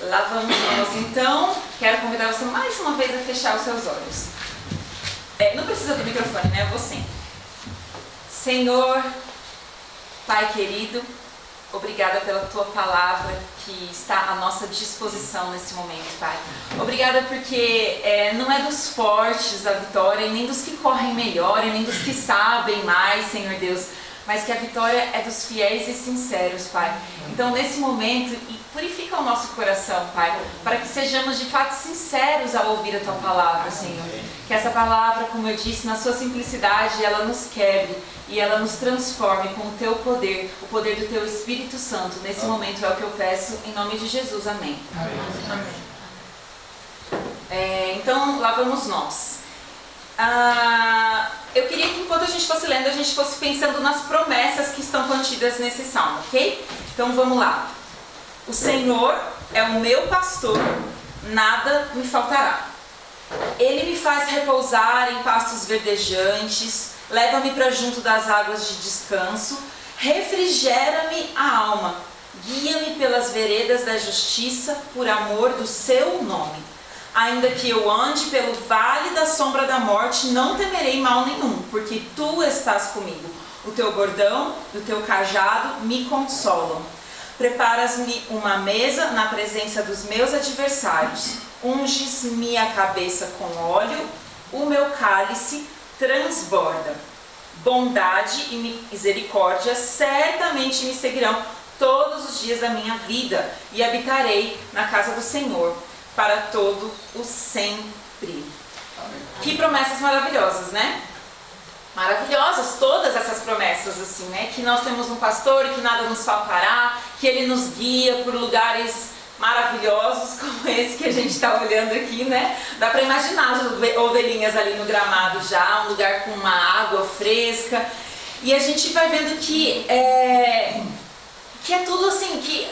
Lá vamos nós então. Quero convidar você mais uma vez a fechar os seus olhos. Não precisa do microfone, né? Eu vou sim. Senhor, Pai querido, obrigada pela Tua palavra que está à nossa disposição nesse momento, Pai. Obrigada porque não é dos fortes a vitória, nem dos que correm melhor, nem dos que sabem mais, Senhor Deus, mas que a vitória é dos fiéis e sinceros, Pai. Então, nesse momento, purifica o nosso coração, Pai, para que sejamos de fato sinceros ao ouvir a Tua palavra, Senhor. Que essa palavra, como eu disse, na sua simplicidade, ela nos quebre e ela nos transforme com o Teu poder, o poder do Teu Espírito Santo. Nesse momento é o que eu peço, em nome de Jesus. Amém. Então, lá vamos nós. Eu queria que enquanto a gente fosse lendo, a gente fosse pensando nas promessas que estão contidas nesse salmo, ok? Então vamos lá. O Senhor é o meu pastor, nada me faltará. Ele me faz repousar em pastos verdejantes, leva-me para junto das águas de descanso, refrigera-me a alma, guia-me pelas veredas da justiça por amor do seu nome. Ainda que eu ande pelo vale da sombra da morte, não temerei mal nenhum, porque Tu estás comigo. O Teu bordão e o Teu cajado me consolam. Preparas-me uma mesa na presença dos meus adversários. Unges-me a cabeça com óleo, o meu cálice transborda. Bondade e misericórdia certamente me seguirão todos os dias da minha vida, e habitarei na casa do Senhor para todo o sempre. Amém. Que promessas maravilhosas, né? Maravilhosas todas essas promessas, assim, né? Que nós temos um pastor e que nada nos faltará, que Ele nos guia por lugares maravilhosos como esse que a gente está olhando aqui, né? Dá para imaginar as ovelhinhas ali no gramado já, um lugar com uma água fresca. E a gente vai vendo que é tudo assim, que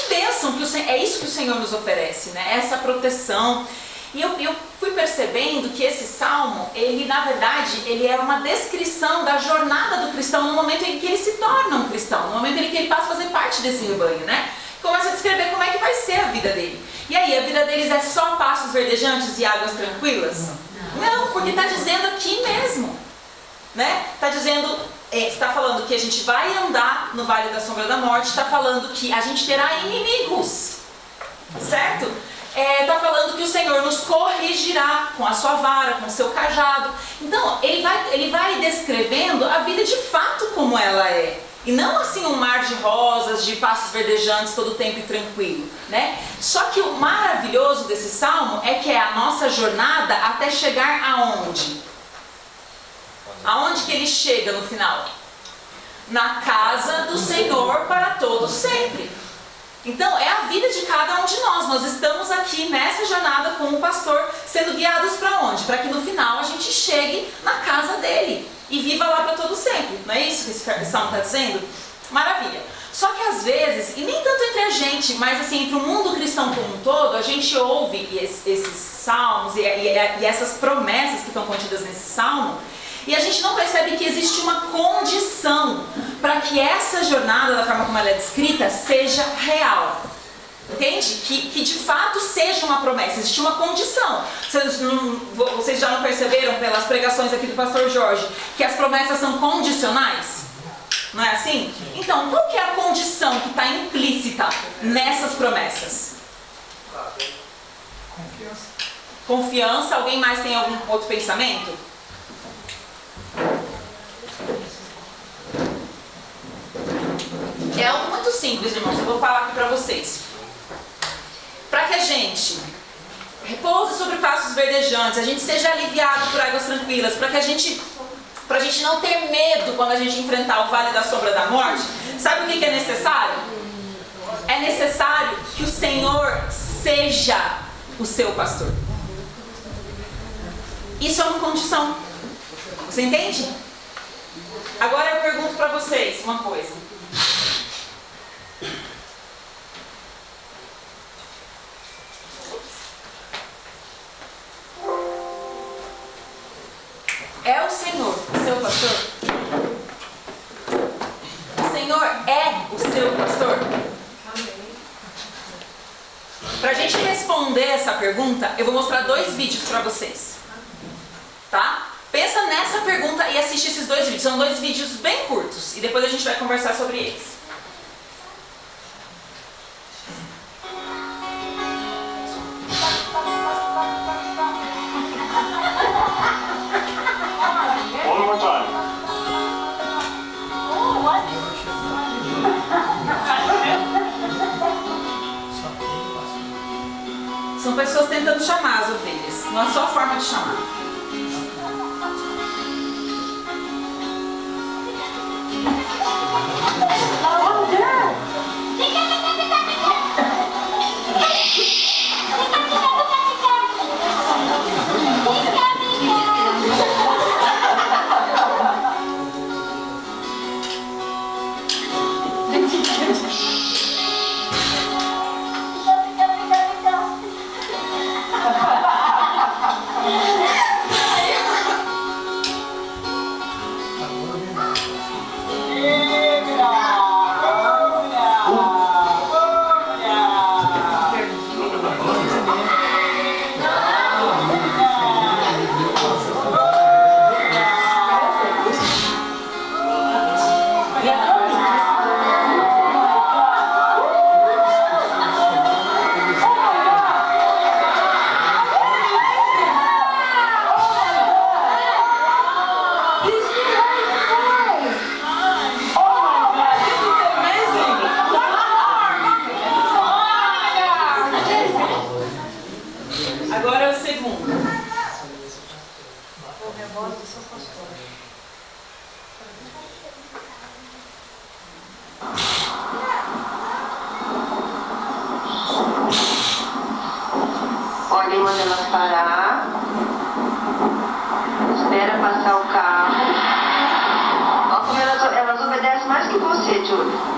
bênção, é isso que o Senhor nos oferece, né? Essa proteção. E eu fui percebendo que esse salmo, ele na verdade, ele é uma descrição da jornada do cristão no momento em que ele se torna um cristão, no momento em que ele passa a fazer parte desse rebanho, né? Começa a descrever como é que vai ser a vida dele. E aí, a vida deles é só pastos verdejantes e águas tranquilas? Não, porque está dizendo aqui mesmo, né? Está dizendo, está falando que a gente vai andar no vale da sombra da morte, está falando que a gente terá inimigos, certo? Está falando que o Senhor nos corrigirá com a sua vara, com o seu cajado. Então, ele vai descrevendo a vida de fato como ela é. E não assim um mar de rosas, de pastos verdejantes todo o tempo e tranquilo, né? Só que o maravilhoso desse salmo é que é a nossa jornada até chegar aonde? Aonde que ele chega no final? Na casa do Senhor para todo sempre. Então é a vida de cada um de nós. Nós estamos aqui nessa jornada com o pastor, sendo guiados para onde? Para que no final a gente chegue na casa dele e viva lá para todo sempre. Não é isso que esse salmo está dizendo? Maravilha. Só que às vezes, e nem tanto entre a gente, mas assim, entre o mundo cristão como um todo, a gente ouve esses salmos e essas promessas que estão contidas nesse salmo, e a gente não percebe que existe uma condição para que essa jornada, da forma como ela é descrita, seja real. Entende? Que de fato seja uma promessa. Existe uma condição. Vocês já não perceberam pelas pregações aqui do pastor Jorge que as promessas são condicionais? Não é assim? Então, qual que é a condição que está implícita nessas promessas? Confiança. Confiança. Alguém mais tem algum outro pensamento? É algo muito simples, irmãos. Eu vou falar aqui para vocês. Para que a gente repouse sobre pastos verdejantes, a gente seja aliviado por águas tranquilas, para a gente não ter medo quando a gente enfrentar o vale da sombra da morte, sabe o que é necessário? É necessário que o Senhor seja o seu pastor. Isso é uma condição. Você entende? Agora eu pergunto para vocês uma coisa. É o Senhor o seu pastor? O Senhor é o seu pastor? Amém. Pra gente responder essa pergunta, eu vou mostrar 2 vídeos pra vocês. Tá? Pensa nessa pergunta e assiste esses 2 vídeos. São 2 vídeos bem curtos. E depois a gente vai conversar sobre eles. One more time. São pessoas tentando chamar as ovelhas. Não é só a forma de chamar. Agora é o segundo. Ordem manda elas parar. Espera passar o carro. Olha como elas obedecem mais que você, Júlia.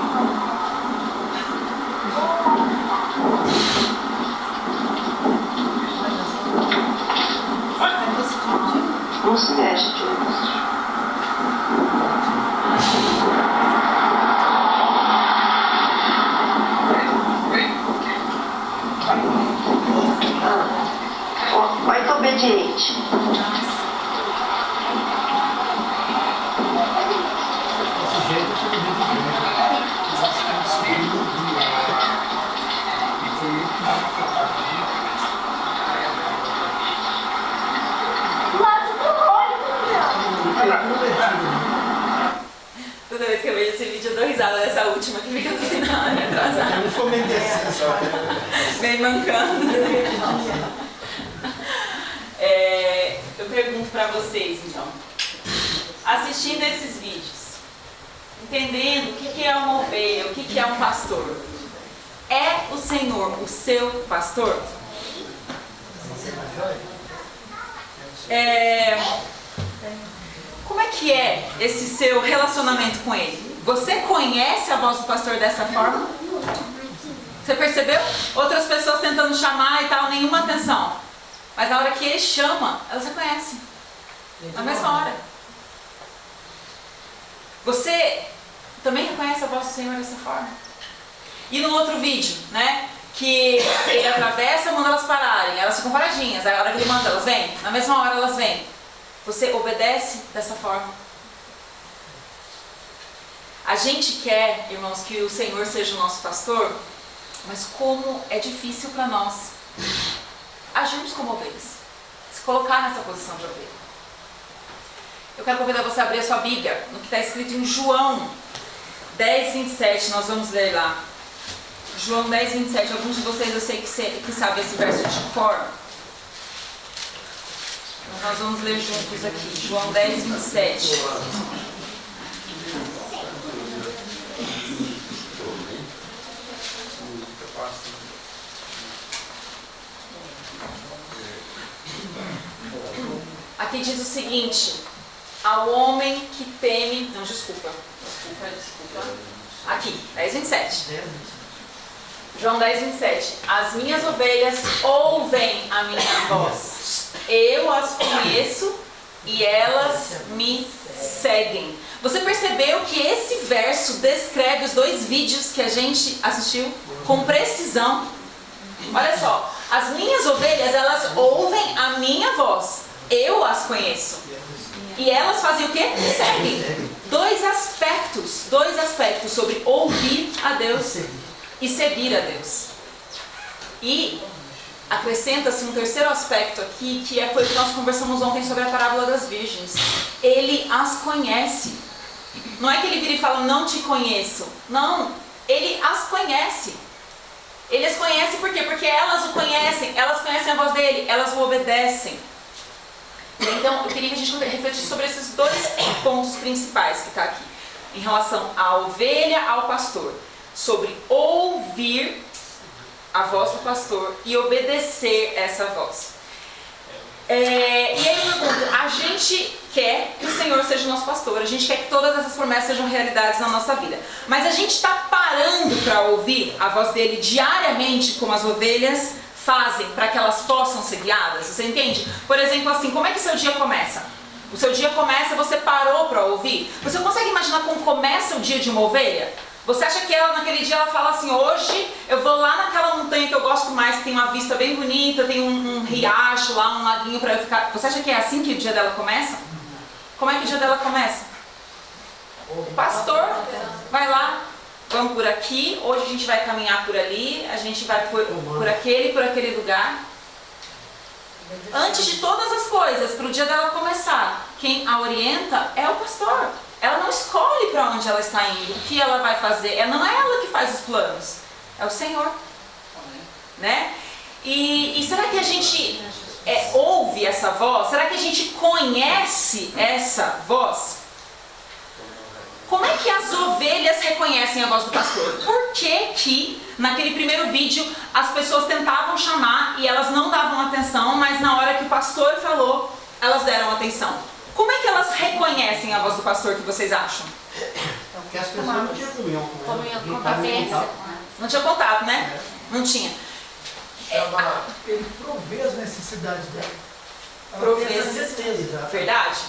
Não se mexe, Júlia. Vai ser obediente. Toda vez que eu vejo esse vídeo eu dou risada dessa última que fica no final, atrasada. Eu comentei assim. Vem mancando. Eu pergunto pra vocês então, assistindo esses vídeos, entendendo o que é uma ovelha, o que é um pastor, é o Senhor o seu pastor? Como é que é esse seu relacionamento com ele? Você conhece a voz do pastor dessa forma? Você percebeu? Outras pessoas tentando chamar e tal, nenhuma atenção. Mas na hora que ele chama, elas reconhecem. Na mesma hora. Você também reconhece a voz do Senhor dessa forma? E no outro vídeo, né? Que ele atravessa, manda elas pararem. Elas ficam paradinhas. Aí a hora que ele manda, elas vêm. Na mesma hora elas vêm. Você obedece dessa forma? A gente quer, irmãos, que o Senhor seja o nosso pastor, mas como é difícil para nós agirmos como ovelhas, se colocar nessa posição de ovelha. Eu quero convidar você a abrir a sua Bíblia, no que está escrito em João 10, 27, nós vamos ler lá. João 10, 27, alguns de vocês eu sei que sabem esse verso de cor. Mas nós vamos ler juntos aqui, João 10, 27. Aqui diz o seguinte: ao homem que teme... Não, desculpa. Aqui, 10, 27. João 10, 27. As minhas ovelhas ouvem a minha voz. Eu as conheço e elas me seguem. Você percebeu que esse verso descreve os 2 vídeos que a gente assistiu com precisão? Olha só, as minhas ovelhas, elas ouvem a minha voz. Eu as conheço. E elas fazem o quê? Seguem. Dois aspectos sobre ouvir a Deus e seguir a Deus. E acrescenta-se um terceiro aspecto aqui, que foi o que nós conversamos ontem sobre a parábola das virgens. Ele as conhece. Não é que ele vira e fala, não te conheço. Não, ele as conhece. Ele as conhece por quê? Porque elas o conhecem, elas conhecem a voz dele, elas o obedecem. Então, eu queria que a gente refletisse sobre esses dois pontos principais que está aqui. Em relação à ovelha, ao pastor. Sobre ouvir a voz do pastor e obedecer essa voz. E aí eu pergunto, a gente quer que o Senhor seja o nosso pastor, a gente quer que todas essas promessas sejam realidades na nossa vida, mas a gente está parando para ouvir a voz dele diariamente, como as ovelhas fazem, para que elas possam ser guiadas? Você entende? Por exemplo, assim, como é que seu dia começa? O seu dia começa, você parou para ouvir? Você consegue imaginar como começa o dia de uma ovelha? Você acha que ela, naquele dia, ela fala assim, hoje eu vou lá naquela montanha que eu gosto mais, que tem uma vista bem bonita, tem um riacho lá, um laguinho para eu ficar... Você acha que é assim que o dia dela começa? Como é que o dia dela começa? O pastor vai lá, vamos por aqui, hoje a gente vai caminhar por ali, a gente vai por aquele lugar. Antes de todas as coisas, para o dia dela começar, quem a orienta é o pastor. Ela não escolhe para onde ela está indo, o que ela vai fazer. Não é ela que faz os planos, é o Senhor. Né? E será que a gente ouve essa voz? Será que a gente conhece essa voz? Como é que as ovelhas reconhecem a voz do pastor? Por que naquele primeiro vídeo as pessoas tentavam chamar e elas não davam atenção, mas na hora que o pastor falou, elas deram atenção? Como é que elas reconhecem a voz do pastor, que vocês acham? Porque as pessoas não tinham comunhão com ele. Não tinha contato, né? Não tinha. Ele provê as necessidades dela. Provê Ela tem as essa certeza. Verdade?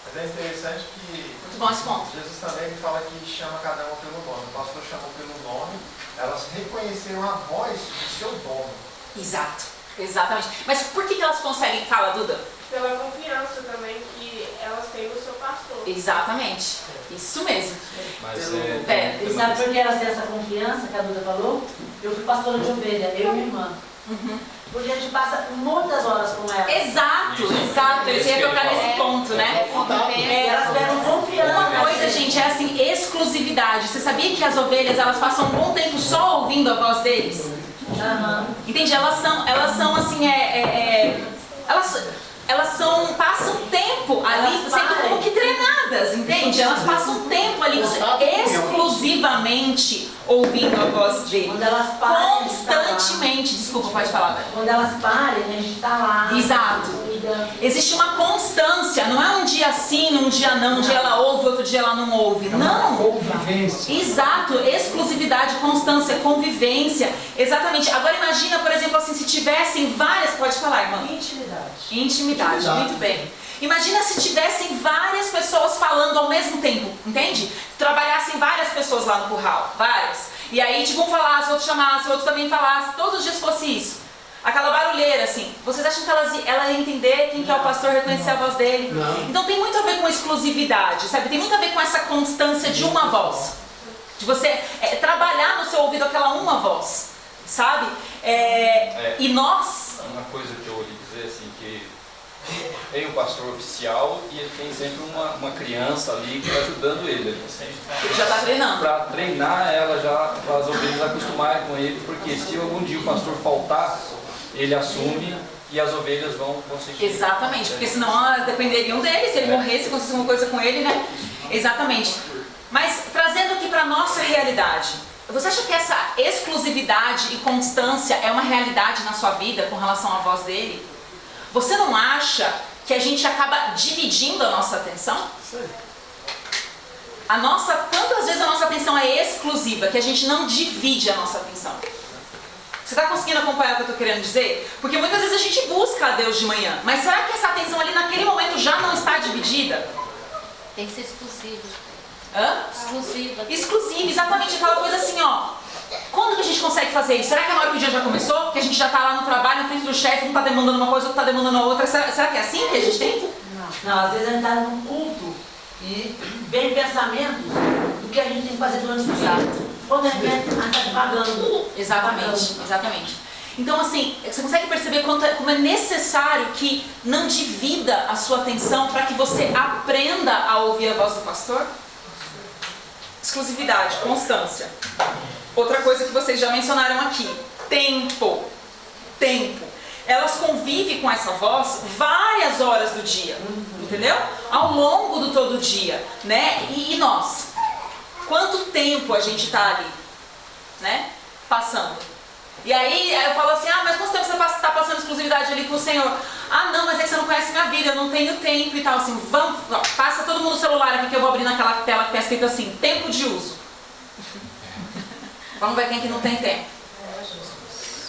Mas é interessante que Muito bom esse ponto. Jesus também ele fala que chama cada uma pelo nome. O pastor chamou pelo nome, elas reconheceram a voz do seu dono. Exato, exatamente. Mas por que elas conseguem? Fala, Duda. Pela confiança também que elas têm no seu pastor. Exatamente, isso mesmo. Mas E sabe por que elas têm essa confiança que a Duda falou? Eu fui pastora de ovelha, eu e minha irmã. Porque a gente passa muitas horas com ela. Exato. Eu ia tocar nesse ponto, né? E elas pegam confiança. Uma coisa, gente, é assim, exclusividade. Você sabia que as ovelhas, elas passam um bom tempo só ouvindo a voz deles? Entende? Elas são assim, passam tempo ali, sendo como que treinadas, entende? Elas passam tempo ali exclusivamente ouvindo a voz dele. Quando elas parem, Constantemente. Desculpa, pode falar. quando elas parem, a gente tá lá. Exato. Cuida. Existe uma constância, não é um dia sim, um dia não, um dia ela ouve, outro dia ela não ouve. Não. Convivência. Exato, exclusividade, constância, convivência. Exatamente. Agora imagina, por exemplo, assim, se tivessem várias. Pode falar, irmã. Intimidade, muito bem. Imagina se tivessem várias pessoas falando ao mesmo tempo, entende? Trabalhassem várias pessoas lá no curral, várias. E aí, tipo, um falasse, outro chamasse, outro também falasse, todos os dias fosse isso. Aquela barulheira, assim. Vocês acham que ela ia entender quem que é o pastor, reconhecer a voz dele? Não. Então tem muito a ver com exclusividade, sabe? Tem muito a ver com essa constância de uma voz. De você trabalhar no seu ouvido aquela uma voz, sabe? E nós... uma coisa que eu ouvi dizer assim, que tem o pastor oficial e ele tem sempre uma criança ali que está ajudando ele. Ele já está treinando. Para treinar ela já, para as ovelhas acostumarem com ele, porque se algum dia o pastor faltar, ele assume e as ovelhas vão conseguir. Exatamente, porque senão elas dependeriam dele, se ele morresse, acontecesse alguma coisa com ele, né? Exatamente. Mas trazendo aqui para a nossa realidade, você acha que essa exclusividade e constância é uma realidade na sua vida com relação à voz dele? Você não acha que a gente acaba dividindo a nossa atenção? Quantas vezes a nossa atenção é exclusiva, que a gente não divide a nossa atenção? Você está conseguindo acompanhar o que eu estou querendo dizer? Porque muitas vezes a gente busca a Deus de manhã, mas será que essa atenção ali naquele momento já não está dividida? Tem que ser exclusivo. Exclusiva, exatamente aquela coisa assim, ó. Quando que a gente consegue fazer isso? Será que é na hora que o dia já começou? Que a gente já está lá no trabalho, na frente do chefe, um está demandando uma coisa, outro está demandando a outra. Será que é assim que a gente tem? Não, às vezes a gente está num culto e vem pensamentos do que a gente tem que fazer durante o dia. Quando a gente está pagando. Exatamente, exatamente. Então, assim, você consegue perceber como é necessário que não divida a sua atenção para que você aprenda a ouvir a voz do pastor? Exclusividade, constância. Outra coisa que vocês já mencionaram aqui, tempo. Tempo. Elas convivem com essa voz várias horas do dia, entendeu? Ao longo do todo o dia, né? E nós? Quanto tempo a gente está ali, né? Passando. E aí eu falo assim, mas quanto tempo você está passando exclusividade ali com o Senhor? Ah, não, mas é que você não conhece minha vida, eu não tenho tempo e tal. Assim, vamos, passa todo mundo o celular aqui que eu vou abrir naquela tela que está escrito assim, tempo de uso. Vamos ver quem que não tem tempo.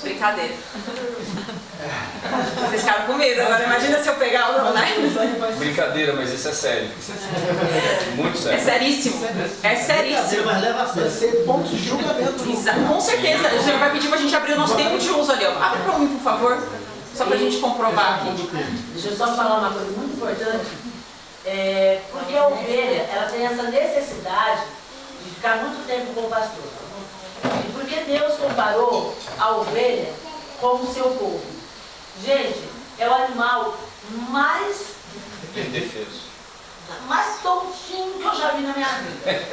Brincadeira. Vocês ficaram com medo, agora imagina se eu pegar o né? Brincadeira, mas isso é sério. Muito sério. É seríssimo. É seríssimo. Mas leva a ser ponto de julgamento. Com certeza. O Senhor vai pedir pra gente abrir o nosso tempo de uso ali. Ó. Abre pra mim, por favor. Só pra gente comprovar aqui. Deixa eu só falar uma coisa muito importante. Porque a ovelha, ela tem essa necessidade de ficar muito tempo com o pastor. E porque Deus comparou a ovelha com o seu povo. Gente, é o animal mais Indefeso. tontinho que eu já vi na minha vida.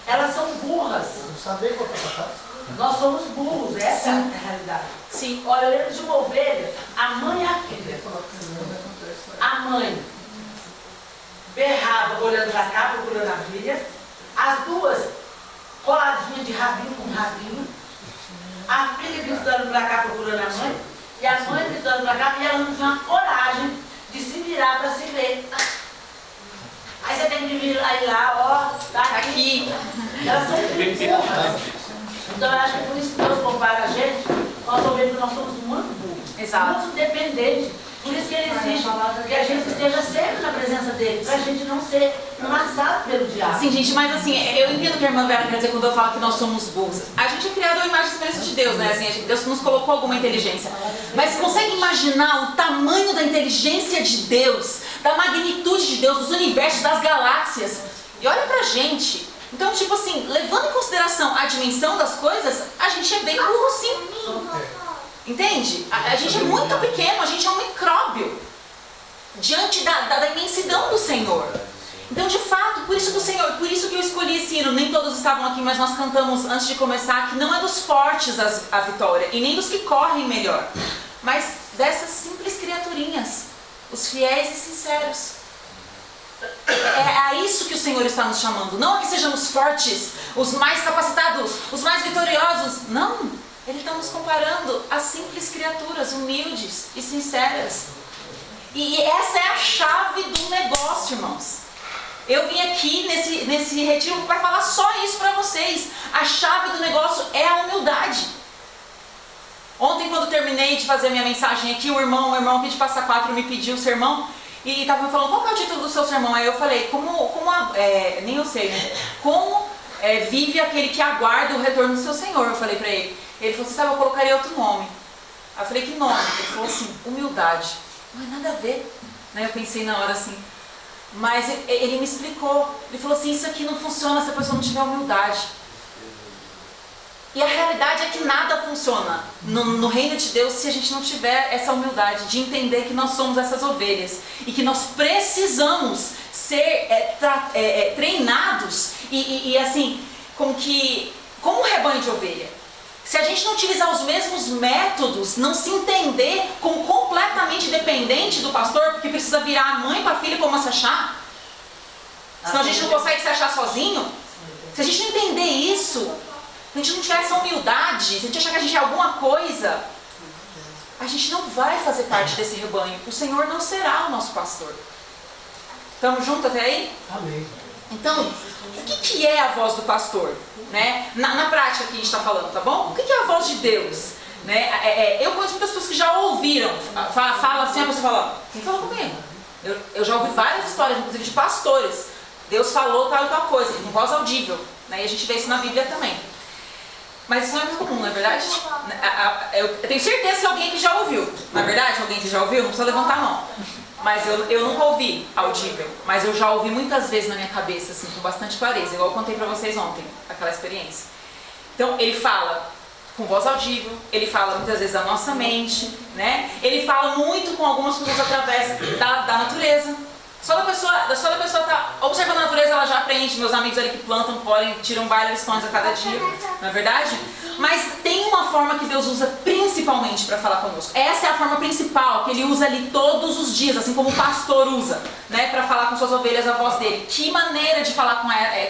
Elas são burras. Não saber qual é a casa. Nós somos burros, essa é a realidade. Sim. Olha, eu lembro de uma ovelha, a mãe e a filha. A mãe berrava olhando para cá, procurando a filha. As duas coladinhas de rabinho com rabinho. A filha gritando para cá, procurando a mãe. E a mãe gritando para cá, e ela não tinha coragem de se virar para se ver. Aí você tem que vir aí lá, ó, tá aqui. Elas são burras. Então eu acho que por isso que Deus compara a gente, nós ovelhas, nós somos muito burros. Exato. Muito dependentes. Por isso que ele exige que a gente esteja sempre na presença dele, para a gente não ser amassado pelo diabo. Sim, gente, mas assim, eu entendo o que a irmã Vera quer dizer quando eu falo que nós somos burros. A gente é criado à imagem e semelhança de Deus, né? Assim, Deus nos colocou alguma inteligência. Mas você consegue imaginar o tamanho da inteligência de Deus, da magnitude de Deus, dos universos, das galáxias? E olha pra gente. Então, tipo assim, levando em consideração a dimensão das coisas, a gente é bem burro, sim. Entende? A gente é muito pequeno, a gente é um micróbio diante da imensidão do Senhor. Então, de fato, por isso que eu escolhi esse hino. Nem todos estavam aqui, mas nós cantamos antes de começar que não é dos fortes a vitória, e nem dos que correm melhor, mas dessas simples criaturinhas, os fiéis e sinceros. É a isso que o Senhor está nos chamando. Não a que sejamos fortes, os mais capacitados, os mais vitoriosos. Não. Ele está nos comparando a simples criaturas, humildes e sinceras. E essa é a chave do negócio, irmãos. Eu vim aqui nesse retiro para falar só isso para vocês. A chave do negócio é a humildade. Ontem, quando terminei de fazer a minha mensagem aqui, o irmão aqui de Passa Quatro me pediu o sermão e estava me falando, qual que é o título do seu sermão? Aí eu falei, nem eu sei, né? Como vive aquele que aguarda o retorno do seu Senhor? Eu falei para ele. Ele falou assim, sabe, eu colocaria outro nome. Aí eu falei, que nome? Ele falou assim, humildade. Não é nada a ver. Né? Eu pensei na hora assim. Mas ele me explicou. Ele falou assim, isso aqui não funciona se a pessoa não tiver humildade. E a realidade é que nada funciona no reino de Deus se a gente não tiver essa humildade de entender que nós somos essas ovelhas. E que nós precisamos ser treinados e assim, como um rebanho de ovelha. Se a gente não utilizar os mesmos métodos, não se entender como completamente dependente do pastor, porque precisa virar a mãe para a filha como se achar, senão a gente não consegue se achar sozinho. Se a gente não entender isso, se a gente não tiver essa humildade, se a gente achar que a gente é alguma coisa, a gente não vai fazer parte desse rebanho. O Senhor não será o nosso pastor. Estamos juntos até aí? Amém. Então, o que é a voz do pastor? Né? Na prática que a gente está falando, tá bom? O que é a voz de Deus? Né? Eu conheço muitas pessoas que já ouviram, fala assim, a pessoa fala, quem falou comigo? Eu já ouvi várias histórias, inclusive de pastores. Deus falou tal e tal coisa, em voz audível. Né? E a gente vê isso na Bíblia também. Mas isso não é muito comum, não é verdade? Eu tenho certeza que alguém aqui já ouviu. Na verdade, alguém que já ouviu, não precisa levantar a mão. Mas eu nunca ouvi audível, mas eu já ouvi muitas vezes na minha cabeça, assim, com bastante clareza, igual eu contei pra vocês ontem, aquela experiência. Então, ele fala com voz audível, ele fala muitas vezes da nossa mente, né? Ele fala muito com algumas coisas através da natureza. Só da pessoa tá observando a natureza, ela já aprende. Meus amigos ali que plantam, colhem, tiram várias lições a cada dia, não é verdade? Mas tem uma forma que Deus usa principalmente para falar conosco. Essa é a forma principal que Ele usa ali todos os dias, assim como o pastor usa, né, para falar com suas ovelhas a voz dele. Que maneira de falar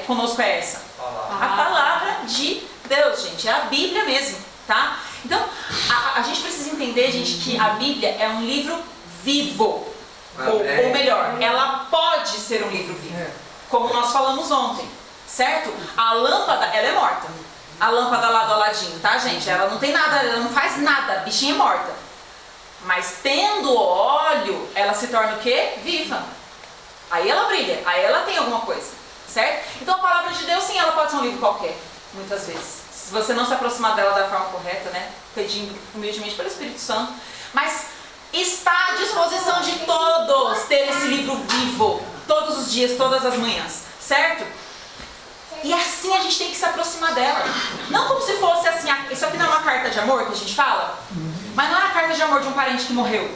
conosco é essa? A palavra de Deus, gente, é a Bíblia mesmo, tá? Então, a gente precisa entender, gente, que a Bíblia é um livro vivo. Ou melhor, ela pode ser um livro vivo, como nós falamos ontem, certo? A lâmpada, ela é morta. A lâmpada lá do Aladinho, tá, gente? Ela não tem nada, ela não faz nada, a bichinha é morta. Mas tendo óleo, ela se torna o quê? Viva. Aí ela brilha, aí ela tem alguma coisa, certo? Então a palavra de Deus, sim, ela pode ser um livro qualquer, muitas vezes. Se você não se aproximar dela da forma correta, né? Pedindo humildemente pelo Espírito Santo. Mas está à disposição de todos ter esse livro vivo, todos os dias, todas as manhãs, certo? E assim a gente tem que se aproximar dela. Não como se fosse assim, isso aqui não é uma carta de amor que a gente fala? Mas não é a carta de amor de um parente que morreu.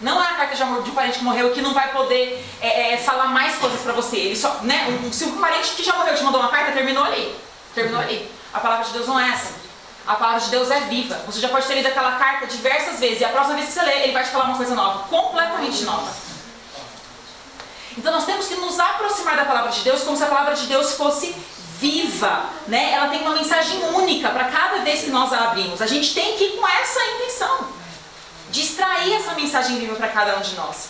Não é a carta de amor de um parente que morreu que não vai poder falar mais coisas pra você. Ele só, né, se um parente que já morreu te mandou uma carta, terminou ali. Terminou ali. A palavra de Deus não é essa. A palavra de Deus é viva. Você já pode ter lido aquela carta diversas vezes. E a próxima vez que você lê, ele vai te falar uma coisa nova. Completamente nova. Então nós temos que nos aproximar da palavra de Deus como se a palavra de Deus fosse viva, né? Ela tem uma mensagem única para cada vez que nós a abrimos. A gente tem que ir com essa intenção de extrair essa mensagem viva para cada um de nós.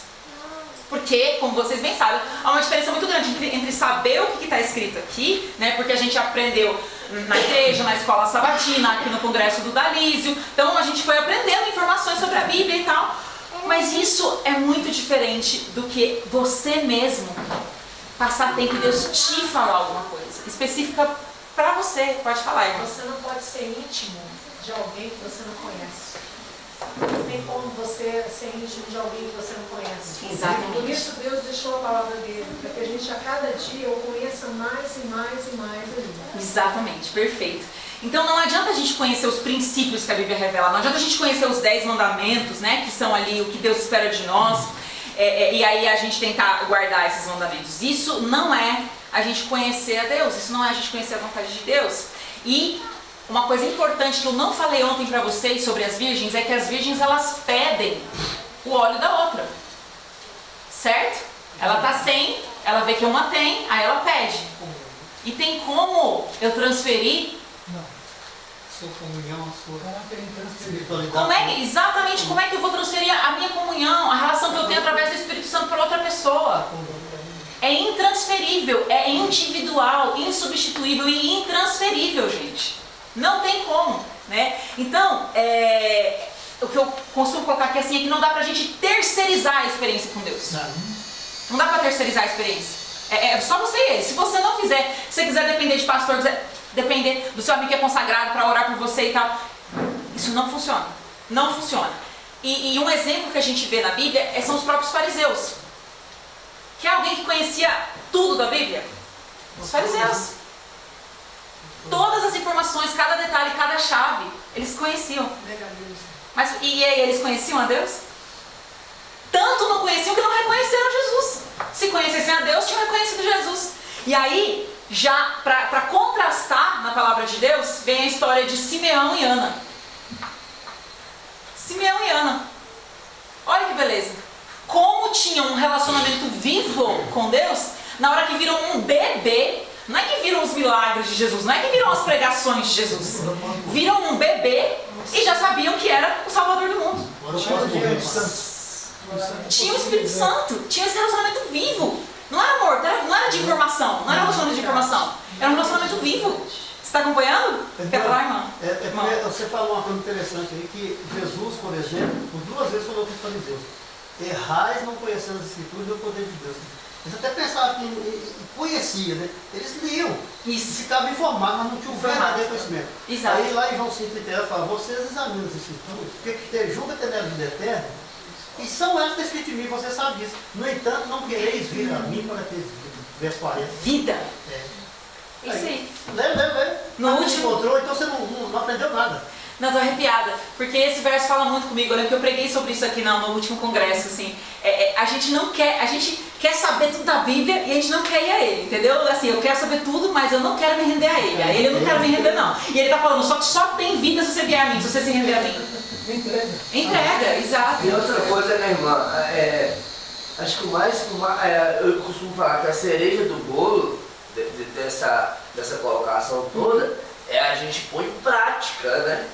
Porque, como vocês bem sabem, há uma diferença muito grande entre saber o que está escrito aqui, né? Porque a gente aprendeu na igreja, na escola sabatina, aqui no congresso do Dalísio. Então a gente foi aprendendo informações sobre a Bíblia e tal. Mas isso é muito diferente do que você mesmo passar tempo e Deus te falar alguma coisa específica para você. Pode falar, irmão. Você não pode ser íntimo de alguém que você não conhece. Não tem como você ser íntimo de alguém que você não conhece. Exatamente. Por isso Deus deixou a palavra dele, para que a gente a cada dia o conheça mais e mais e mais ainda. Exatamente, perfeito. Então não adianta a gente conhecer os princípios que a Bíblia revela, não adianta a gente conhecer os 10 mandamentos, né, que são ali o que Deus espera de nós, e aí a gente tentar guardar esses mandamentos. Isso não é a gente conhecer a Deus, isso não é a gente conhecer a vontade de Deus. E uma coisa importante que eu não falei ontem para vocês sobre as virgens é que as virgens elas pedem o óleo da outra, certo? Ela tá sem, ela vê que uma tem, aí ela pede. E tem como eu transferir? Sua comunhão, sua espiritualidade. Exatamente, como é que eu vou transferir a minha comunhão, a relação que eu tenho através do Espírito Santo para outra pessoa? É intransferível, é individual, insubstituível e intransferível, gente. Não tem como, né? Então, o que eu costumo colocar aqui assim é que não dá pra gente terceirizar a experiência com Deus. Não dá pra terceirizar a experiência. É só você e ele. Se você não fizer, se você quiser depender de pastor, quiser depender do seu amigo que é consagrado para orar por você e tal, isso não funciona. Não funciona. E um exemplo que a gente vê na Bíblia são os próprios fariseus. Que é alguém que conhecia tudo da Bíblia? Os fariseus. Todas as informações, cada detalhe, cada chave, eles conheciam. Mas e aí, eles conheciam a Deus? Tanto não conheciam que não reconheceram Jesus. Se conhecessem a Deus, tinham reconhecido Jesus. E aí, já para contrastar na palavra de Deus, vem a história de Simeão e Ana. Simeão e Ana. Olha que beleza. Como tinham um relacionamento vivo com Deus, na hora que viram um bebê. Não é que viram os milagres de Jesus, não é que viram as pregações de Jesus. Viram um bebê e já sabiam que era o Salvador do mundo. Tinha o Espírito Santo, tinha esse relacionamento vivo. Não era amor, não era de informação, não era um relacionamento de informação, era um relacionamento vivo. Você está acompanhando? Quer falar, irmã? Você falou uma coisa interessante aí, que Jesus, por exemplo, por 2 vezes falou com os fariseus: errais não conhecendo as Escrituras e o poder de Deus. Eles até pensavam que conhecia, né? Eles liam. Isso. Ficavam informados, mas não tinham o verdadeiro conhecimento. Exato. Aí lá em João 5,30 fala, vocês examinam as escrituras, porque que julga ter a vida eterna, e são elas que escritas em mim, você sabe disso. No entanto, não quereis vir a mim para ter vida. Verso 40. Vida. É. Isso aí. Lê. No Mas último- não encontrou, então você não aprendeu nada. Não, tô arrepiada, porque esse verso fala muito comigo. Eu lembro que eu preguei sobre isso aqui no último congresso, assim. A gente quer saber tudo da Bíblia e a gente não quer ir a ele, entendeu? Assim, eu quero saber tudo, mas eu não quero me render a ele. A ele eu não quero me render, não. E ele tá falando, só que só tem vida se você vier a mim, se você se render a mim. Entrega, exato. E outra coisa, né, irmã? Acho que eu costumo falar que a cereja do bolo dessa colocação toda a gente põe em prática, né?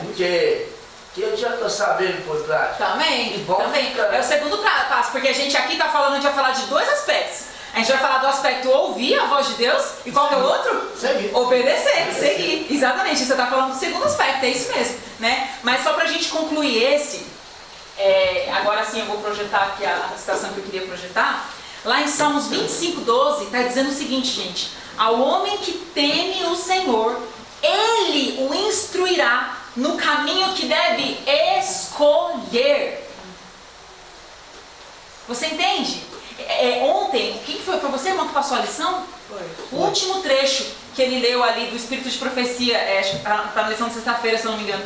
Porque que adianta eu sabendo pôr em prática? Também. Fica... É o segundo passo, porque a gente aqui tá falando, a gente vai falar de dois aspectos. A gente vai falar do aspecto ouvir a voz de Deus, e qual que é o outro? Seguir. Obedecer, seguir. Exatamente, você está falando do segundo aspecto, é isso mesmo, né? Mas só para a gente concluir esse, agora sim eu vou projetar aqui a citação que eu queria projetar. Lá em Salmos 25:12 está dizendo o seguinte, gente: ao homem que teme o Senhor, Ele o instruirá no caminho que deve escolher. Você entende? Ontem, quem foi? Foi você, irmão, que passou a lição? Foi. O último trecho que ele leu ali do Espírito de Profecia, acho que está na lição de sexta-feira, se eu não me engano,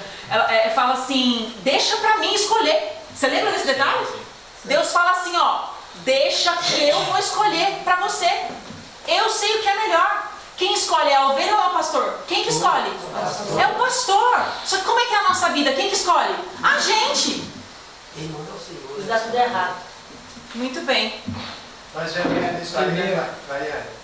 fala assim, deixa pra mim escolher. Você lembra desse detalhe? Deus fala assim, ó, deixa que eu vou escolher pra você. Eu sei o que é melhor. Quem escolhe é a ovelha ou é o pastor? Quem que escolhe? É o pastor. Só que como é que é a nossa vida? Quem que escolhe? A gente. Quem manda é o Senhor. Dá tudo errado. Muito bem. Nós vemos isso aí, né, Mariane?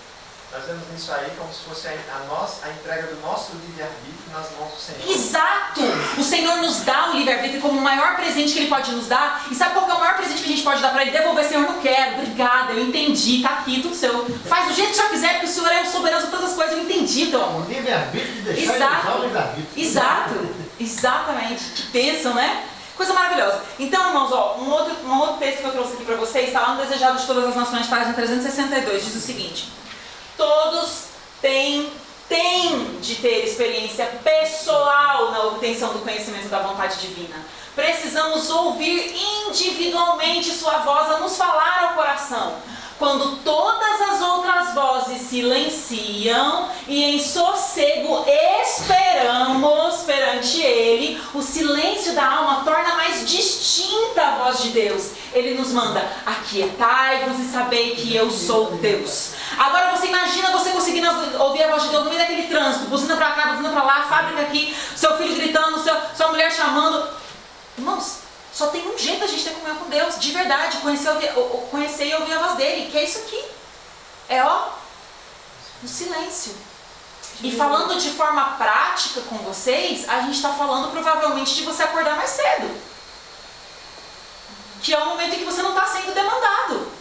Nós vemos isso aí como se fosse a entrega do nosso livre-arbítrio nas mãos do Senhor. Exato! O Senhor nos dá o livre-arbítrio como o maior presente que Ele pode nos dar. E sabe qual que é o maior presente que a gente pode dar para Ele? Devolver, Senhor, não quero, obrigada, eu entendi, tá aqui, tudo seu. Faz do jeito que o Senhor quiser, porque o Senhor é o soberano de todas as coisas, eu entendi, teu amor. Livre-arbítrio de deixar ele usar o livre-arbítrio. Exato, exatamente. Que bênção, né? Coisa maravilhosa. Então, irmãos, ó, um outro texto que eu trouxe aqui para vocês, está lá no Desejado de Todas as Nações, página 362, diz o seguinte: todos têm de ter experiência pessoal na obtenção do conhecimento da vontade divina. Precisamos ouvir individualmente sua voz a nos falar ao coração. Quando todas as outras vozes silenciam e em sossego esperamos perante Ele, o silêncio da alma torna mais distinta a voz de Deus. Ele nos manda, aquietai-vos e sabei que eu sou Deus. Agora você imagina você conseguindo ouvir a voz de Deus no meio daquele trânsito, buzina pra cá, buzina pra lá, fábrica aqui, seu filho gritando, sua mulher chamando. Irmãos, só tem um jeito a gente ter comunhão com Deus, de verdade, conhecer e ouvir a voz dele, que é isso aqui. No silêncio. E falando de forma prática com vocês, a gente está falando provavelmente de você acordar mais cedo. Que é o momento em que você não está sendo demandado.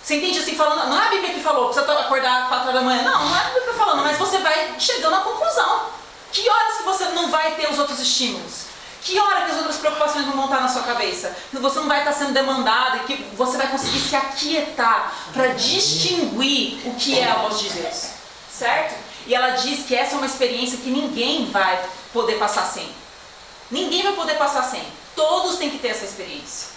Você entende assim, falando, não é a Bíblia que falou, precisa acordar às 4 horas da manhã. Não é a Bíblia que está falando, mas você vai chegando à conclusão. Que horas que você não vai ter os outros estímulos? Que hora que as outras preocupações não vão estar na sua cabeça? Você não vai estar sendo demandado e que você vai conseguir se aquietar para distinguir o que é a voz de Deus. Certo? E ela diz que essa é uma experiência que ninguém vai poder passar sem. Ninguém vai poder passar sem. Todos têm que ter essa experiência.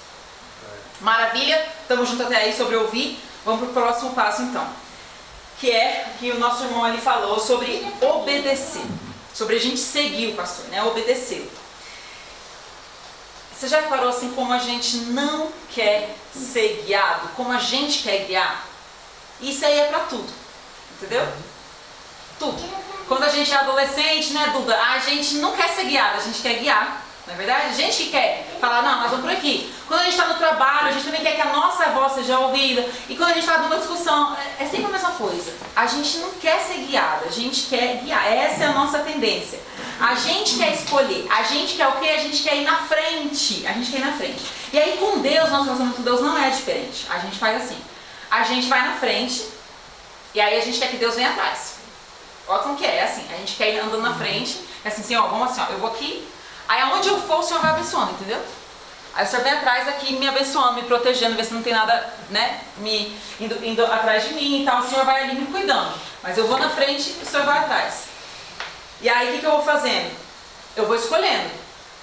Maravilha? Estamos juntos até aí sobre ouvir. Vamos para o próximo passo então. Que é que o nosso irmão ali falou sobre obedecer. Sobre a gente seguir o pastor, né? Obedecer. Você já reparou assim como a gente não quer ser guiado? Como a gente quer guiar? Isso aí é pra tudo. Entendeu? Tudo. Quando a gente é adolescente, né, Duda? A gente não quer ser guiado, a gente quer guiar. Não é verdade? A gente que quer falar, não, nós vamos por aqui. Quando a gente está no trabalho, a gente também quer que a nossa voz seja ouvida. E quando a gente está numa discussão, é sempre a mesma coisa. A gente não quer ser guiado, a gente quer guiar. Essa é a nossa tendência. A gente quer escolher. A gente quer o quê? A gente quer ir na frente. A gente quer ir na frente. E aí com Deus, nosso relacionamento com Deus não é diferente. A gente faz assim. A gente vai na frente e aí a gente quer que Deus venha atrás. Olha como que é assim. A gente quer ir andando na frente. É assim, ó, vamos assim, ó, eu vou aqui. Aí aonde eu for, o Senhor vai abençoando, entendeu? Aí o senhor vem atrás aqui me abençoando, me protegendo, ver se não tem nada, né, indo atrás de mim e tal. O senhor vai ali me cuidando. Mas eu vou na frente e o senhor vai atrás. E aí o que eu vou fazendo? Eu vou escolhendo.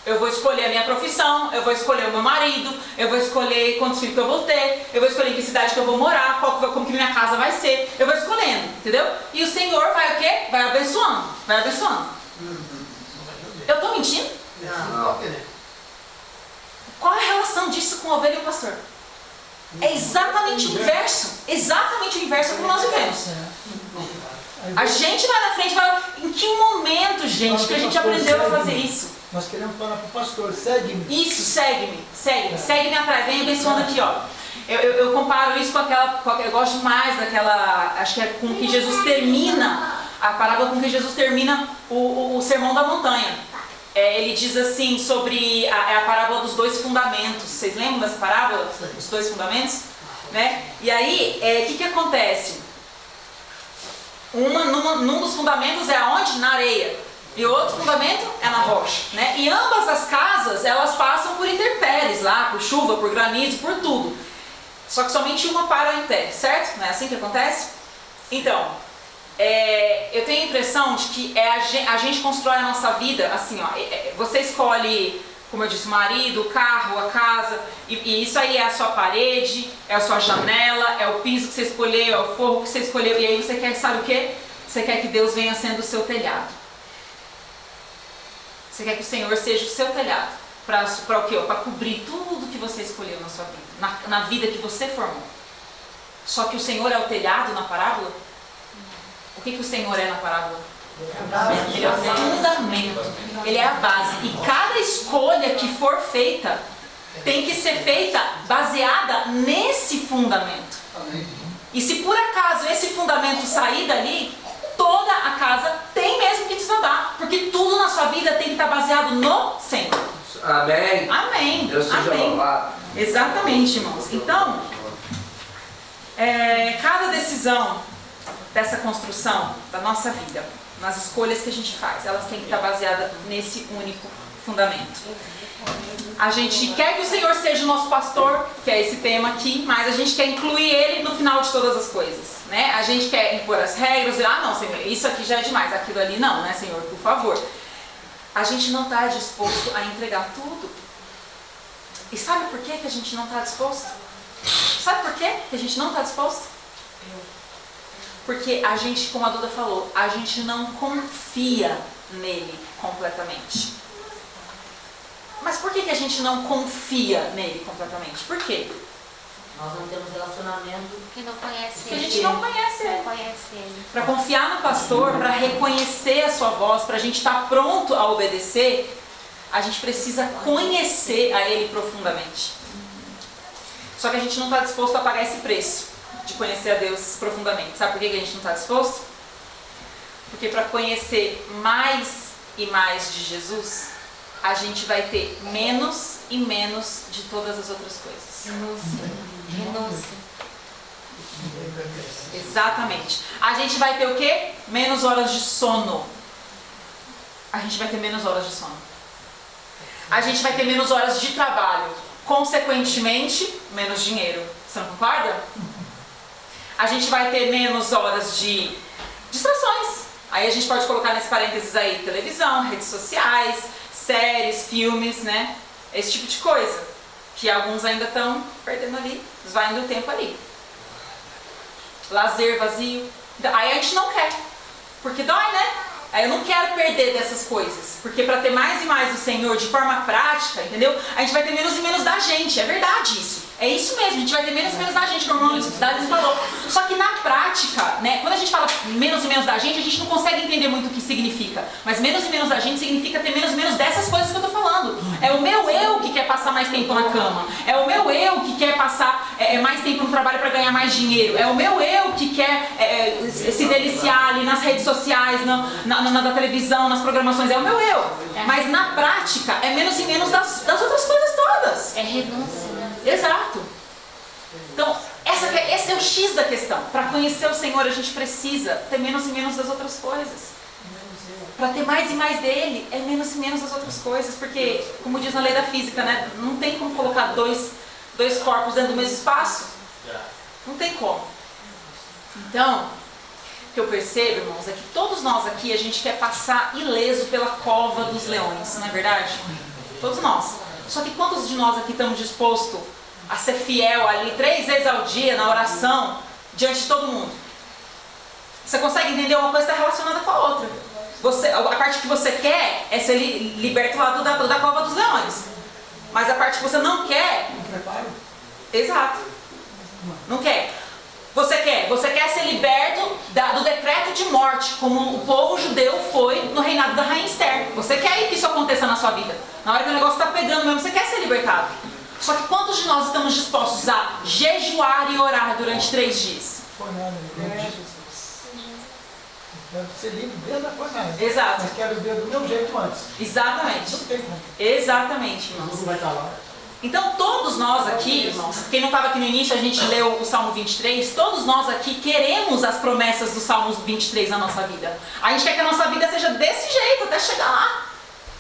Eu vou escolher a minha profissão, eu vou escolher o meu marido, eu vou escolher quantos filhos que eu vou ter, eu vou escolher em que cidade que eu vou morar, como que minha casa vai ser. Eu vou escolhendo, entendeu? E o Senhor vai o quê? Vai abençoando, vai abençoando. Eu estou mentindo? Não. Qual é a relação disso com a ovelha e o pastor? É exatamente o inverso. Exatamente o inverso como nós vivemos. A gente vai na frente, vai... Em que momento, gente, que a gente aprendeu a fazer isso? Nós queremos falar para o pastor, segue-me. Isso, segue-me atrás, vem abençoando aqui, ó. Eu comparo isso com aquela, eu gosto mais daquela, acho que é com que Jesus termina, a parábola com que Jesus termina o Sermão da Montanha. Ele diz assim sobre a parábola dos dois fundamentos. Vocês lembram dessa parábola? Dos dois fundamentos? Né? E aí, o que acontece? Num dos fundamentos é aonde? Na areia. E o outro fundamento é na rocha, né? E ambas as casas, elas passam por intempéries lá, por chuva, por granizo, por tudo. Só que somente uma para em pé, certo? Não é assim que acontece? Então, eu tenho a impressão de que a gente constrói a nossa vida assim, ó. Você escolhe, como eu disse, o marido, o carro, a casa, e isso aí é a sua parede, é a sua janela, é o piso que você escolheu, é o forro que você escolheu, e aí você quer, sabe o quê? Você quer que Deus venha sendo o seu telhado. Você quer que o Senhor seja o seu telhado. Para o quê? Para cobrir tudo que você escolheu na sua vida. Na vida que você formou. Só que o Senhor é o telhado na parábola? O que o Senhor é na parábola? Ele é o fundamento. Ele é a base. E cada escolha que for feita tem que ser feita baseada nesse fundamento. E se por acaso esse fundamento sair dali, toda a casa tem mesmo que desabar, porque tudo na sua vida tem que estar baseado no Senhor. Amém. Amém. Deus seja louvado. Exatamente, irmãos. Então, cada decisão dessa construção da nossa vida, nas escolhas que a gente faz, elas têm que estar baseadas nesse único fundamento. A gente quer que o Senhor seja o nosso pastor, que é esse tema aqui, mas a gente quer incluir Ele no final de todas as coisas, né? A gente quer impor as regras, não, Senhor, isso aqui já é demais, aquilo ali não, né, Senhor, por favor. A gente não está disposto a entregar tudo. E sabe por que a gente não está disposto? Sabe por que a gente não está disposto? Porque a gente, como a Duda falou, a gente não confia nele completamente. Mas por que a gente não confia nele completamente? Por quê? Nós não temos relacionamento que não conhece porque ele. A gente não conhece ele. Não conhece ele. Para confiar no pastor, para reconhecer a sua voz, para a gente estar pronto a obedecer, a gente precisa conhecer a ele profundamente. Só que a gente não está disposto a pagar esse preço de conhecer a Deus profundamente. Sabe por que a gente não está disposto? Porque para conhecer mais e mais de Jesus, a gente vai ter menos e menos de todas as outras coisas. Renúncia. Exatamente. A gente vai ter o quê? Menos horas de sono. A gente vai ter menos horas de sono. A gente vai ter menos horas de trabalho. Consequentemente, menos dinheiro. Você não concorda? A gente vai ter menos horas de distrações. Aí a gente pode colocar nesse parênteses aí televisão, redes sociais, séries, filmes, né? Esse tipo de coisa. Que alguns ainda estão perdendo ali, esvaindo o tempo ali. Lazer vazio. Aí a gente não quer. Porque dói, né? Aí eu não quero perder dessas coisas. Porque para ter mais e mais o Senhor de forma prática, entendeu? A gente vai ter menos e menos da gente. É verdade isso. É isso mesmo, a gente vai ter menos e menos da gente, como o irmão Davis falou. Só que na prática, né, quando a gente fala menos e menos da gente, a gente não consegue entender muito o que significa. Mas menos e menos da gente significa ter menos e menos dessas coisas que eu tô falando. É o meu eu que quer passar mais tempo na cama. É o meu eu que quer passar mais tempo no trabalho para ganhar mais dinheiro. É o meu eu que quer se deliciar ali nas redes sociais, na televisão, nas programações. É o meu eu. Mas na prática, é menos e menos das outras coisas todas. É renúncia, né? Exato. Então, esse é o X da questão. Para conhecer o Senhor, a gente precisa ter menos e menos das outras coisas. para ter mais e mais dele, é menos e menos das outras coisas, porque, como diz na lei da física, né, não tem como colocar dois corpos dentro do mesmo espaço. Não tem como. Então, o que eu percebo, irmãos, é que todos nós aqui, a gente quer passar ileso pela cova dos leões, não é verdade? Todos nós. Só que quantos de nós aqui estamos dispostos a ser fiel ali 3 vezes ao dia na oração, diante de todo mundo? Você consegue entender? Uma coisa está relacionada com a outra. A parte que você quer é ser liberto lá da cova dos leões. Mas a parte que você não quer... Exato. Não quer. Você quer ser liberto do decreto de morte, como o povo judeu foi no reinado da rainha Esther. Você quer que isso aconteça na sua vida. Na hora que o negócio está pegando mesmo, você quer ser libertado. Só que quantos de nós estamos dispostos a jejuar e orar durante 3 dias? Quero ser livre desde a fornalha. Exato. Mas quero viver do meu jeito antes. Exatamente. Não tem como. Exatamente, irmãos. Não vai estar lá. Então todos nós aqui, irmãos, quem não estava aqui no início, a gente leu o Salmo 23, todos nós aqui queremos as promessas do Salmo 23 na nossa vida. A gente quer que a nossa vida seja desse jeito, até chegar lá.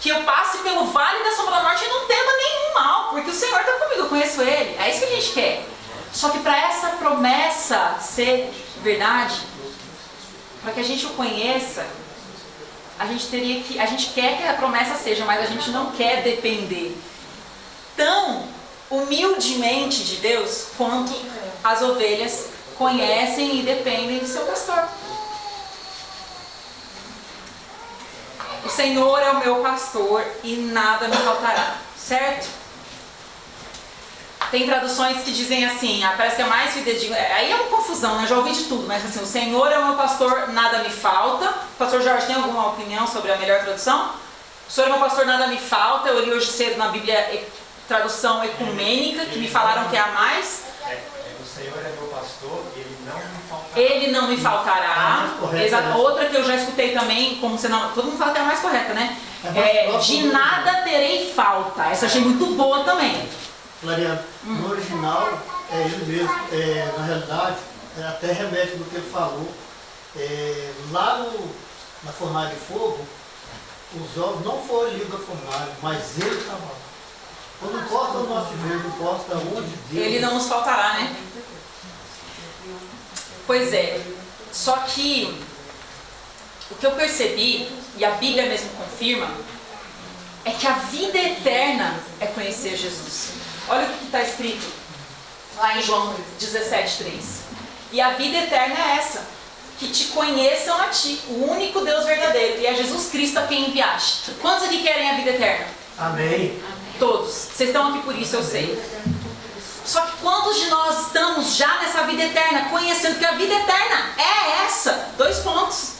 Que eu passe pelo vale da sombra da morte e não tema nenhum mal, porque o Senhor está comigo, eu conheço Ele. É isso que a gente quer. Só que para essa promessa ser verdade, para que a gente o conheça, a gente quer que a promessa seja, mas a gente não quer depender tão humildemente de Deus quanto as ovelhas conhecem e dependem do seu pastor. O Senhor é o meu pastor e nada me faltará, certo? Tem traduções que dizem assim, parece que é mais fidedigno, aí é uma confusão, né? Eu já ouvi de tudo, mas assim, o Senhor é o meu pastor, nada me falta. O pastor Jorge tem alguma opinião sobre a melhor tradução? O Senhor é meu pastor, nada me falta. Eu li hoje cedo na Bíblia tradução ecumênica, que me falaram que é a mais. O Senhor é meu pastor, ele não me faltará. Ele não me faltará. Outra que eu já escutei também, como você não, todo mundo fala que é a mais correta, né? De nada terei falta. Essa eu achei muito boa também. Floriano, no original é ele mesmo, na realidade, até remete do que ele falou. Lá na fornalha de fogo, os ovos não foram livres da fornalha, mas ele estava lá. Então não importa o nosso ver, não importa onde Deus... Ele não nos faltará, né? Pois é. Só que o que eu percebi, e a Bíblia mesmo confirma, é que a vida eterna é conhecer Jesus. Olha o que está escrito lá em João 17:3. E a vida eterna é essa, que te conheçam a ti, o único Deus verdadeiro, e é Jesus Cristo a quem enviaste. Quantos aqui querem a vida eterna? Amém. Todos. Vocês estão aqui por isso, eu sei. Só que quantos de nós estamos já nessa vida eterna, conhecendo que a vida eterna é essa? 2 pontos.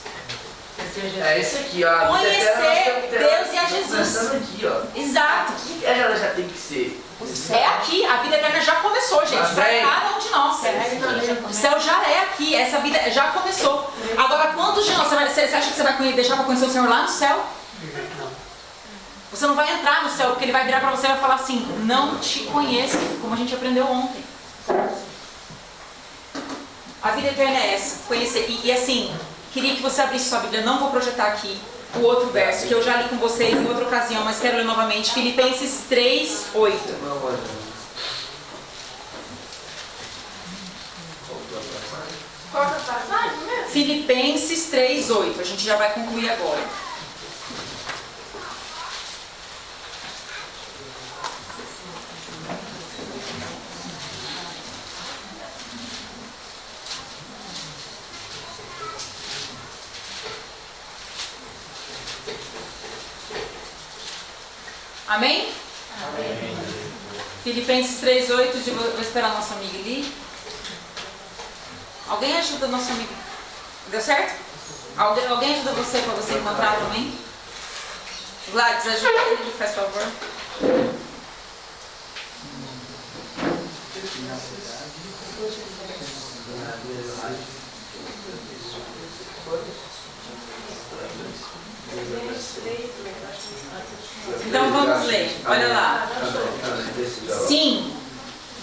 É esse aqui, ó. Conhecer Deus e a Jesus. Aqui, ó. Exato. Aqui ela já tem que ser. É aqui, a vida eterna já começou, gente, para cada um de nós. O céu já é aqui, essa vida já começou. Agora, quantos de nós, você acha que você vai deixar para conhecer o Senhor lá no céu? Você não vai entrar no céu, porque Ele vai virar para você e vai falar assim, não te conheço, como a gente aprendeu ontem. A vida eterna é essa, conhecer. E assim, queria que você abrisse sua Bíblia, não vou projetar aqui o outro verso, que eu já li com vocês em outra ocasião, mas quero ler novamente, Filipenses 3:8. Qual é a passagem mesmo? Filipenses 3:8, a gente já vai concluir agora. Amém? Amém. Filipenses 3:8, vou esperar a nossa amiga ali. Alguém ajuda a nossa amiga? Deu certo? Alguém ajuda você para você encontrar também? Gladys, ajuda ele, faz favor. Então vamos ler, olha lá. Sim,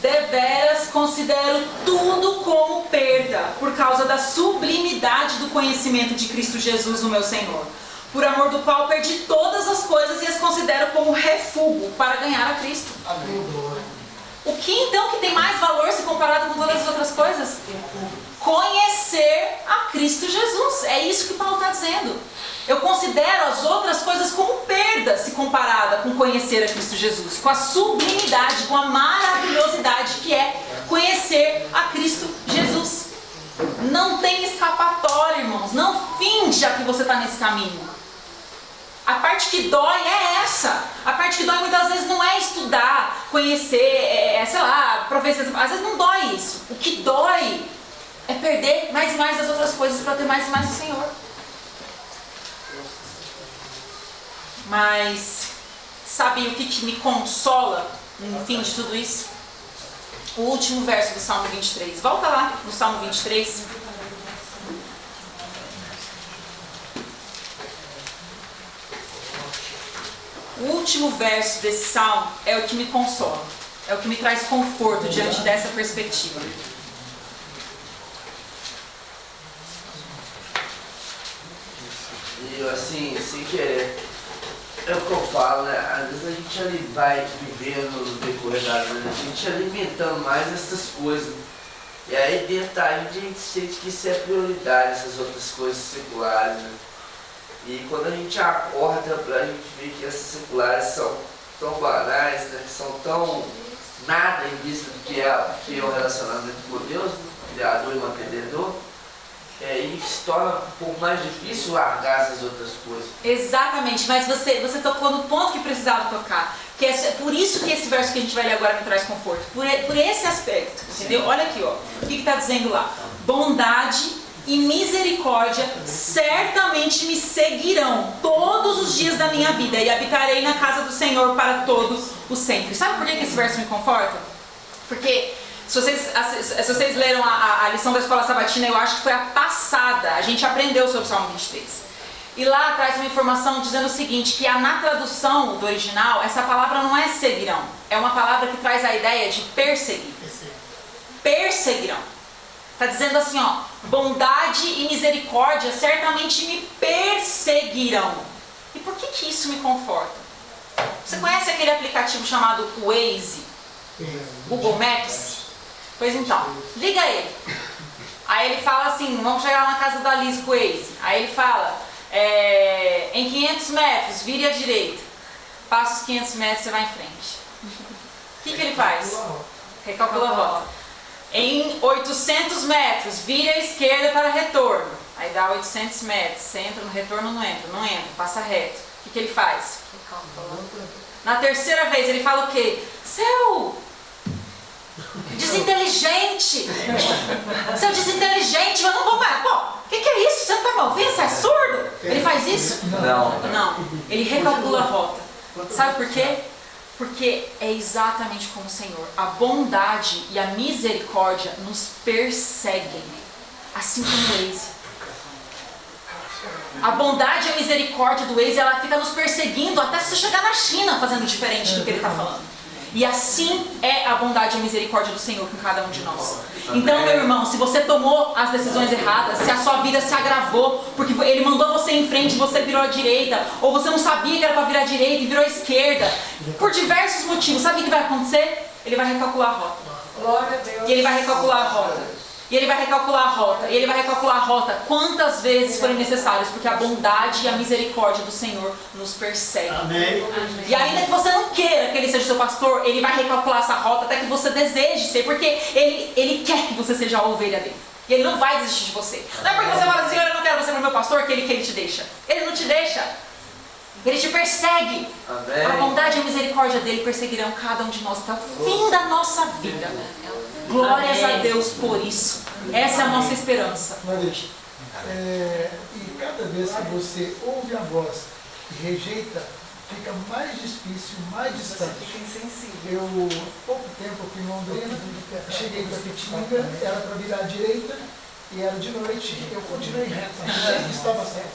deveras considero tudo como perda por causa da sublimidade do conhecimento de Cristo Jesus, o meu Senhor, por amor do qual perdi todas as coisas e as considero como refúgio para ganhar a Cristo. O que então que tem mais valor se comparado com todas as outras coisas? Conhecer a Cristo Jesus. É isso que Paulo está dizendo. Eu considero as outras coisas como perda se comparada com conhecer a Cristo Jesus, com a sublimidade, com a maravilhosidade que é conhecer a Cristo Jesus. Não tem escapatória, irmãos. Não finja que você está nesse caminho. A parte que dói é essa. A parte que dói muitas vezes não é estudar, conhecer, sei lá, profecias. Às vezes não dói isso. O que dói é perder mais e mais das outras coisas para ter mais e mais do Senhor. Mas sabe o que me consola no fim de tudo isso? O último verso do Salmo 23. Volta lá no Salmo 23. O último verso desse salmo é o que me consola. É o que me traz conforto diante dessa perspectiva. E eu, assim, sem querer, é o que eu falo, né? Às vezes a gente ali vai vivendo no decorrer da vida, a gente alimentando mais essas coisas. E aí dentro da gente a gente sente que isso é prioridade, essas outras coisas seculares, né? E quando a gente acorda pra gente ver que essas seculares são tão banais, né? Que são tão nada em vista do que é o relacionamento com Deus, Criador e mantenedor, e se torna um pouco mais difícil largar essas outras coisas. Exatamente, mas você tocou no ponto que precisava tocar. Que é por isso que esse verso que a gente vai ler agora me traz conforto. Por esse aspecto, entendeu? Olha aqui, ó. O que está dizendo lá? Bondade e misericórdia certamente me seguirão todos os dias da minha vida e habitarei na casa do Senhor para todo o sempre. Sabe por que esse verso me conforta? Porque se vocês leram a lição da escola sabatina, eu acho que foi a passada, a gente aprendeu sobre o Salmo 23. E lá traz uma informação dizendo o seguinte, que na tradução do original, essa palavra não é seguirão, é uma palavra que traz a ideia de perseguir. Perseguirão. Está dizendo assim, ó, bondade e misericórdia certamente me perseguirão. E por que isso me conforta? Você conhece aquele aplicativo chamado Waze? Google Maps? Pois então, liga ele. Aí ele fala assim, vamos chegar na casa da Liz com o Waze. Aí ele fala, em 500 metros, vire à direita. Passa os 500 metros, você vai em frente. O que ele faz? Recalcula a rota. Em 800 metros, vire à esquerda para retorno. Aí dá 800 metros, você entra no retorno, não entra, passa reto. O que ele faz? Na terceira vez, ele fala o quê? Seu desinteligente! Seu desinteligente, eu não vou mais. Pô, o que é isso? Você não está me ouvindo? Você é surdo? Ele faz isso? Não. Ele recalcula a rota. Sabe por quê? Porque é exatamente como o Senhor. A bondade e a misericórdia nos perseguem. Assim como o Waze. A bondade e a misericórdia do Waze, ela fica nos perseguindo até você chegar na China fazendo diferente do que ele está falando. E assim é a bondade e a misericórdia do Senhor com cada um de nós. Então, meu irmão, se você tomou as decisões erradas, se a sua vida se agravou, porque ele mandou você em frente e você virou à direita, ou você não sabia que era para virar à direita e virou à esquerda, por diversos motivos, sabe o que vai acontecer? Ele vai recalcular a rota. Glória a Deus. E ele vai recalcular a rota. E ele vai recalcular a rota. E ele vai recalcular a rota quantas vezes forem necessárias, porque a bondade e a misericórdia do Senhor nos perseguem. Amém. E ainda que você não queira que ele seja seu pastor, ele vai recalcular essa rota até que você deseje ser, porque ele quer que você seja a ovelha dele. E ele não vai desistir de você. Não é porque você fala assim, eu não quero você para meu pastor, que ele te deixa. Ele não te deixa. Ele te persegue. Amém. A bondade e a misericórdia dele perseguirão cada um de nós até o fim da nossa vida. Glórias a Deus por isso. Essa é a nossa esperança. Marisha, e cada vez que você ouve a voz e rejeita, fica mais difícil, mais distante. Eu, pouco tempo, eu fui em Londrina, cheguei para Pitinga, era para virar à direita, e era de noite, eu continuei reto, achei que estava certo.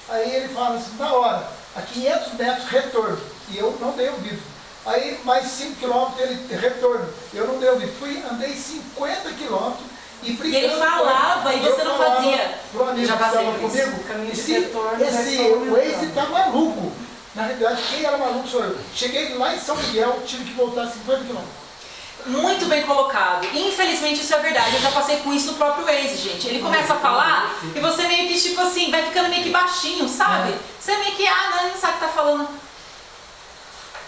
Aí ele fala assim, na hora, a 500 metros, retorno, e eu não dei ouvido. Aí mais 5 km ele retorno, eu não dei ouvido. Andei 50 km E ele falava e você não fazia. Pro amigo Já que passei estava por isso. comigo, Caminho de esse retorno é só o Waze aumentando. tá maluco. Na realidade, quem era maluco sou eu. Cheguei lá em São Miguel, tive que voltar 50 quilômetros. Muito bem colocado. Infelizmente isso é verdade. Eu já passei com isso no próprio Waze, gente. Ele começa a falar e você meio que tipo assim, vai ficando meio que baixinho, sabe? Você meio que, não sabe o que tá falando.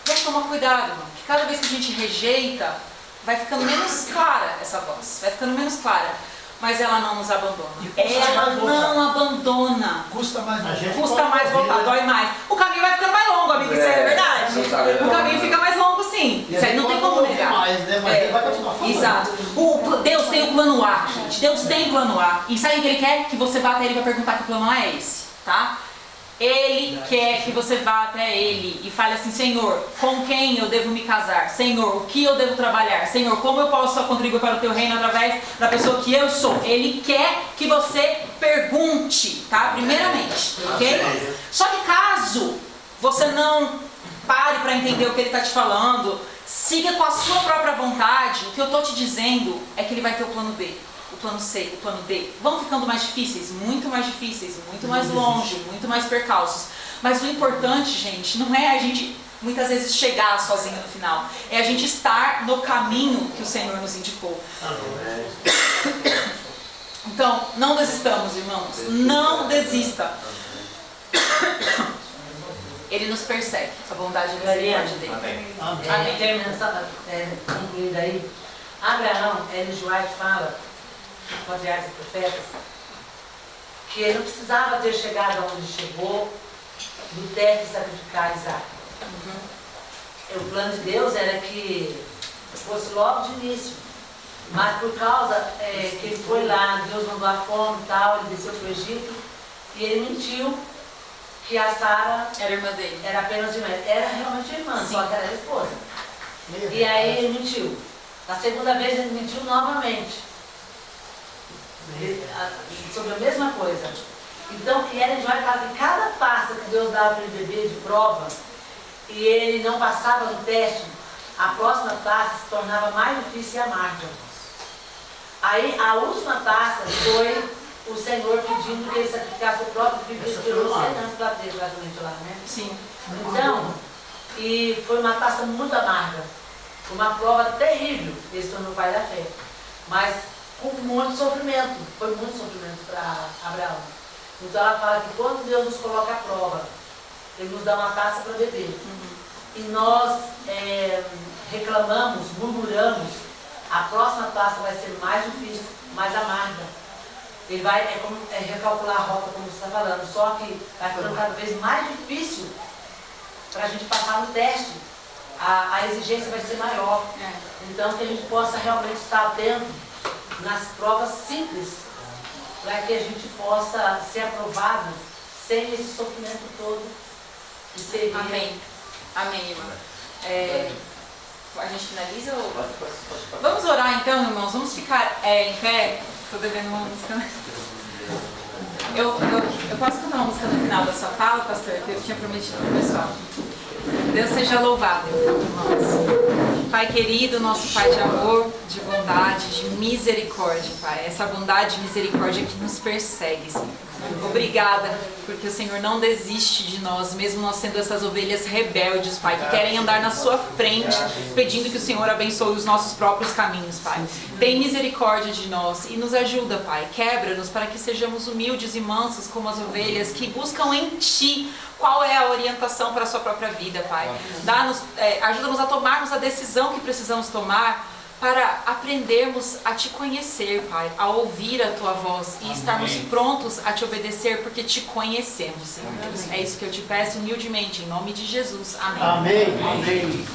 Vamos tomar cuidado, irmão. Que cada vez que a gente rejeita, vai ficando menos clara essa voz. Vai ficando menos clara. Mas ela não nos abandona. Ela não abandona. Custa mais Custa mais voltar, dói mais. O caminho vai ficando mais longo, amigo. Isso é verdade. O caminho fica mais longo, sim. Isso aí não tem como negar. Mais, né? Mas ele vai continuar falando. Exato. Deus tem o plano A, gente. Deus tem o plano A. E sabe o que Ele quer? Que você vá até Ele para perguntar que o plano A é esse, tá? Ele quer que você vá até Ele e fale assim: Senhor, com quem eu devo me casar? Senhor, o que eu devo trabalhar? Senhor, como eu posso contribuir para o Teu reino através da pessoa que eu sou? Ele quer que você pergunte, tá? Primeiramente, ok? Só que caso você não pare para entender o que Ele está te falando, siga com a sua própria vontade, o que eu estou te dizendo é que Ele vai ter o plano B. O plano C, o plano D, vão ficando mais difíceis, muito mais longe, muito mais percalços. Mas o importante, gente, não é a gente muitas vezes chegar sozinho no final, é a gente estar no caminho que o Senhor nos indicou. Então, não desistamos, irmãos, não desista. Ele nos persegue, a bondade e a misericórdia dele. Amém. Terminando, concluindo aí, Abraão, Ellen G. White fala, Patriarcas e Profetas, que ele não precisava ter chegado onde chegou do teste de sacrificar Isaac. O plano de Deus era que fosse logo de início, mas por causa que ele foi lá, Deus mandou a fome e tal, ele desceu para o Egito e ele mentiu que a Sara era irmã dele. Era apenas irmã, era realmente irmã, Sim. só que era esposa. E aí ele mentiu. Na segunda vez ele mentiu novamente. Sobre a mesma coisa. Então, que Ellen G. White fala que cada passa que Deus dava para ele beber de prova e ele não passava no teste, a próxima taça se tornava mais difícil e amarga. Aí, a última taça foi o Senhor pedindo que ele sacrificasse o próprio filho, que esperou 100 anos para ter, praticamente lá, né? Sim. Então, e foi uma taça muito amarga. Uma prova terrível, ele se tornou pai da fé. Mas com muito sofrimento, foi muito sofrimento para Abraão. Então ela fala que quando Deus nos coloca à prova, Ele nos dá uma taça para beber. E nós reclamamos, murmuramos, a próxima taça vai ser mais difícil, mais amarga. Ele vai recalcular a rota, como você está falando, só que vai ficando cada vez mais difícil para a gente passar no teste. A exigência vai ser maior. Então que a gente possa realmente estar atento nas provas simples, para que a gente possa ser aprovado sem esse sofrimento todo. Que seria... Amém. Amém, irmã. A gente finaliza ou... Vamos orar então, irmãos. Vamos ficar em pé. Estou devendo uma música. Eu posso cantar uma música no final da sua fala, pastor? Que eu tinha prometido para o pessoal. Deus seja louvado, então, irmãos. Pai querido, nosso Pai de amor, de bondade, de misericórdia, Pai. Essa bondade e misericórdia que nos persegue, Senhor. Obrigada, porque o Senhor não desiste de nós, mesmo nós sendo essas ovelhas rebeldes, Pai, que querem andar na sua frente, pedindo que o Senhor abençoe os nossos próprios caminhos, Pai. Tem misericórdia de nós e nos ajuda, Pai. Quebra-nos para que sejamos humildes e mansos como as ovelhas que buscam em Ti qual é a orientação para a sua própria vida, Pai. Ajuda-nos a tomarmos a decisão que precisamos tomar para aprendermos a Te conhecer, Pai, a ouvir a Tua voz e estarmos prontos a Te obedecer porque Te conhecemos, Senhor. É isso que eu te peço humildemente, em nome de Jesus. Amém. Amém. Amém.